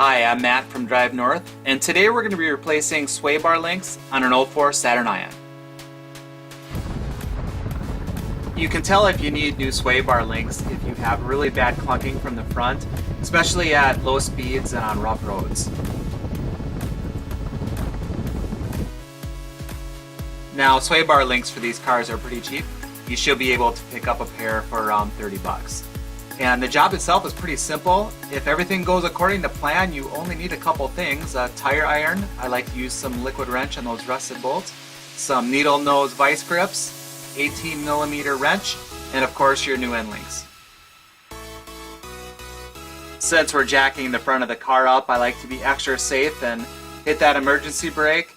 Hi, I'm Matt from Drive North, and today we're going to be replacing sway bar links on an 04 Saturn Ion. You can tell if you need new sway bar links if you have really bad clunking from the front, especially at low speeds and on rough roads. Now, sway bar links for these cars are pretty cheap. You should be able to pick up a pair for around 30 bucks. And the job itself is pretty simple. If everything goes according to plan, you only need a couple things. A tire iron, I like to use some liquid wrench on those rusted bolts, some needle nose vice grips, 18mm wrench, and of course your new end links. Since we're jacking the front of the car up, I like to be extra safe and hit that emergency brake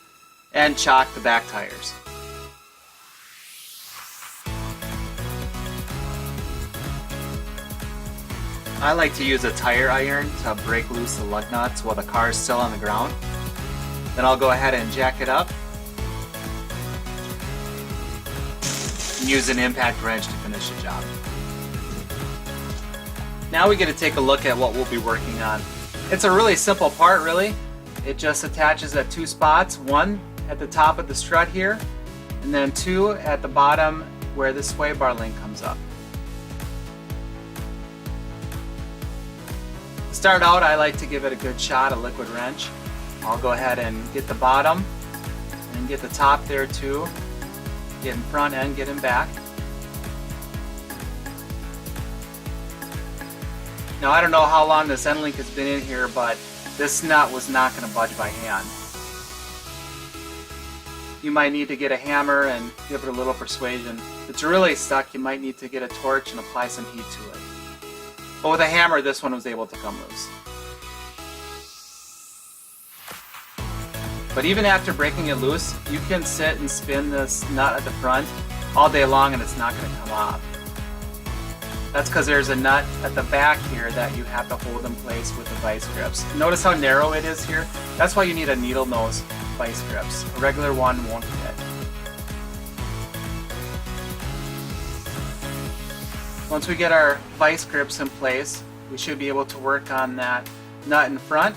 and chock the back tires. I like to use a tire iron to break loose the lug nuts while the car is still on the ground. Then I'll go ahead and jack it up and use an impact wrench to finish the job. Now we get to take a look at what we'll be working on. It's a really simple part, really. It just attaches at two spots, one at the top of the strut here, and then two at the bottom where the sway bar link comes up. To start out, I like to give it a good shot of liquid wrench. I'll go ahead and get the bottom and get the top there too. Get in front and get in back. Now I don't know how long this end link has been in here, but this nut was not going to budge by hand. You might need to get a hammer and give it a little persuasion. If it's really stuck, you might need to get a torch and apply some heat to it. But with a hammer, this one was able to come loose. But even after breaking it loose, you can sit and spin this nut at the front all day long and it's not going to come off. That's because there's a nut at the back here that you have to hold in place with the vice grips. Notice how narrow it is here? That's why you need a needle nose vice grips. A regular one won't fit. Once we get our vice grips in place, we should be able to work on that nut in front.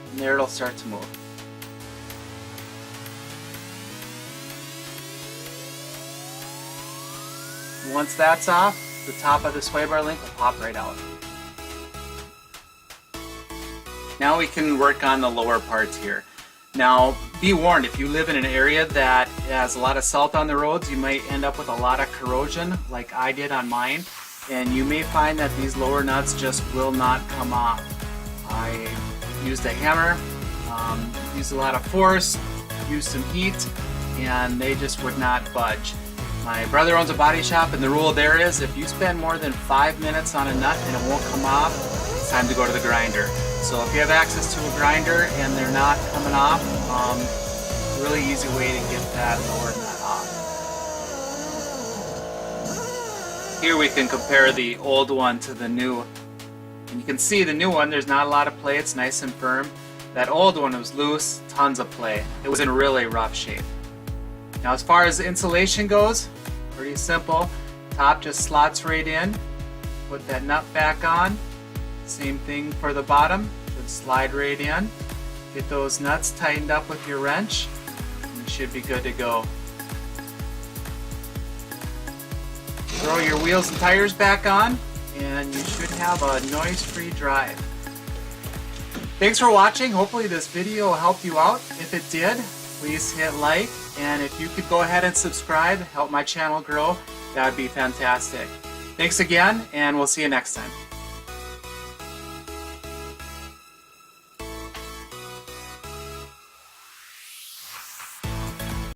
And there it'll start to move. Once that's off, the top of the sway bar link will pop right out. Now we can work on the lower parts here. Now, be warned, if you live in an area that has a lot of salt on the roads, you might end up with a lot of corrosion like I did on mine, and you may find that these lower nuts just will not come off. I used a hammer, used a lot of force, used some heat, and they just would not budge. My brother owns a body shop, and the rule there is if you spend more than 5 minutes on a nut and it won't come off, it's time to go to the grinder. So if you have access to a grinder and they're not coming off, really easy way to get that lower nut off. Here we can compare the old one to the new. And you can see the new one, there's not a lot of play, it's nice and firm. That old one was loose, tons of play. It was in really rough shape. Now as far as insulation goes, pretty simple. Top just slots right in. Put that nut back on. Same thing for the bottom. Should slide right in. Get those nuts tightened up with your wrench. And you should be good to go. Throw your wheels and tires back on and you should have a noise-free drive. Thanks for watching. Hopefully this video helped you out. If it did, please hit like, and if you could go ahead and subscribe, help my channel grow, that would be fantastic. Thanks again, and we'll see you next time.